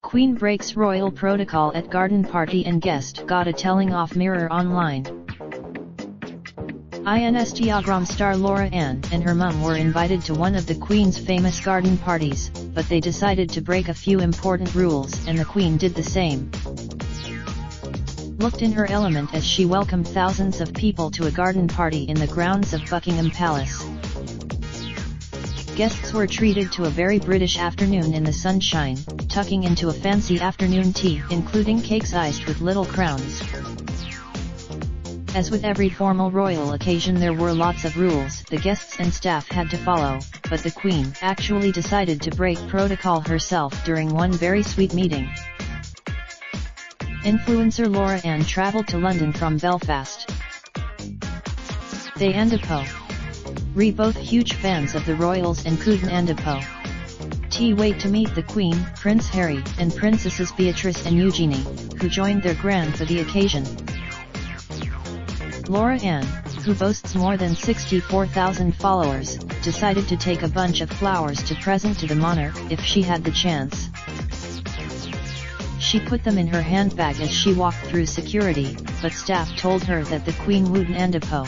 Queen breaks royal protocol at garden party and guest got a telling off mirror online. Instagram star Laura Ann and her mum were invited to one of the Queen's famous garden parties, but they decided to break a few important rules and the Queen did the same. Looked in her element as she welcomed thousands of people to a garden party in the grounds of Buckingham Palace. Guests were treated to a very British afternoon in the sunshine, tucking into a fancy afternoon tea including cakes iced with little crowns. As with every formal royal occasion, there were lots of rules the guests and staff had to follow, but the Queen actually decided to break protocol herself during one very sweet meeting. Influencer Laura Ann travelled to London from Belfast. They and Po. Re both huge fans of the royals and couldn't and Po. T wait to meet the Queen, Prince Harry, and Princesses Beatrice and Eugenie, who joined their grand for the occasion. Laura Ann, who boasts more than 64,000 followers, decided to take a bunch of flowers to present to the monarch if she had the chance. She put them in her handbag as she walked through security, but staff told her that the Queen wouldn't and Po.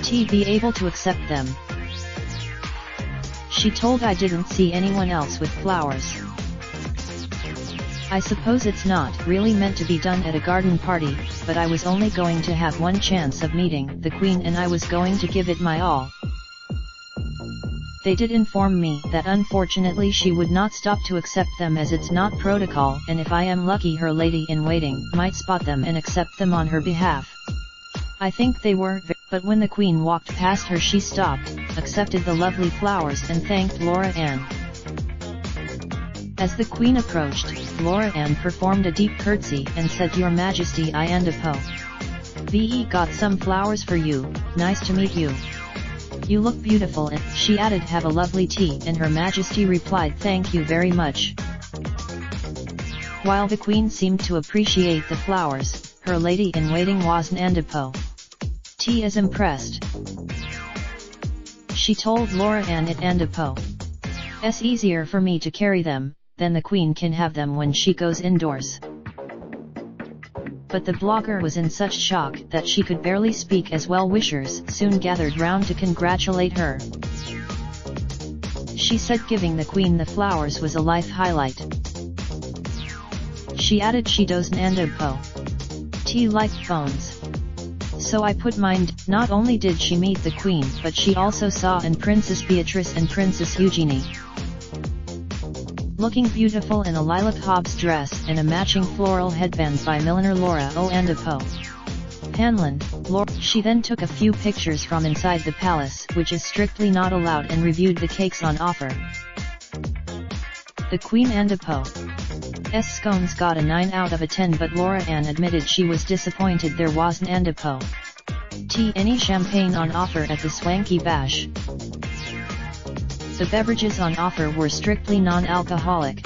T be able to accept them. She told I didn't see anyone else with flowers. I suppose it's not really meant to be done at a garden party, but I was only going to have one chance of meeting the Queen and I was going to give it my all. They did inform me that unfortunately she would not stop to accept them as it's not protocol and if I am lucky her lady-in-waiting might spot them and accept them on her behalf. I think they were, but when the Queen walked past her she stopped, accepted the lovely flowers and thanked Laura Ann. As the Queen approached, Laura Ann performed a deep curtsy and said, "Your Majesty, I and Po. VE got some flowers for you, nice to meet you. You look beautiful," and she added, "Have a lovely tea," and Her Majesty replied, "Thank you very much." While the Queen seemed to appreciate the flowers, her lady-in-waiting wasn't and Po. T is impressed. She told Laura Ann it and Po. "It's easier for me to carry them, then the Queen can have them when she goes indoors." But the blogger was in such shock that she could barely speak as well-wishers soon gathered round to congratulate her. She said giving the Queen the flowers was a life highlight. She added she doesn't and Po. T liked phones. "So I put mine." Not only did she meet the Queen, but she also saw and Princess Beatrice and Princess Eugenie. Looking beautiful in a lilac Hobbs dress and a matching floral headband by milliner Laura O and Po. Hanlon, Laura. She then took a few pictures from inside the palace, which is strictly not allowed, and reviewed the cakes on offer. The Queen and Po. S scones got a 9 out of a 10, but Laura Ann admitted she was disappointed there wasn't and Po. T any champagne on offer at the swanky bash. The beverages on offer were strictly non-alcoholic.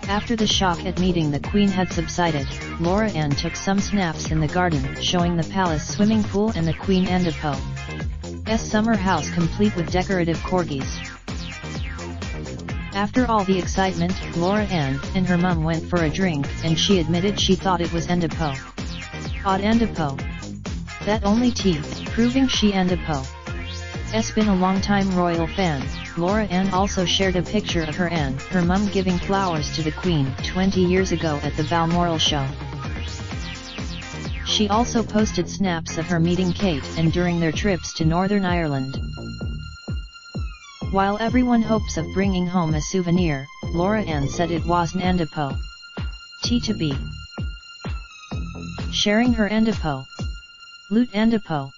After the shock at meeting the Queen had subsided, Laura Ann took some snaps in the garden showing the palace swimming pool and the Queen and Po's summer house complete with decorative corgis. After all the excitement, Laura Ann and her mum went for a drink and she admitted she thought it was and Po. Odd and Po. That only T, proving she and Po. S been a long-time royal fan. Laura Ann also shared a picture of her and her mum giving flowers to the Queen 20 years ago at the Balmoral show. She also posted snaps of her meeting Kate and during their trips to Northern Ireland. While everyone hopes of bringing home a souvenir, Laura Ann said it wasn't and Po. T to be sharing her and Po. Loot and Po.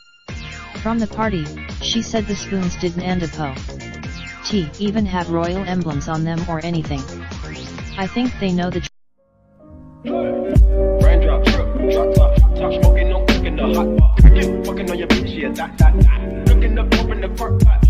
From the party, she said the spoons didn't and Po. T even have royal emblems on them or anything. I think they know the Raindrop, drop top, smoking, no cooking the hot pot. Fucking on your bitch, yeah, that. Looking up, open the park pot.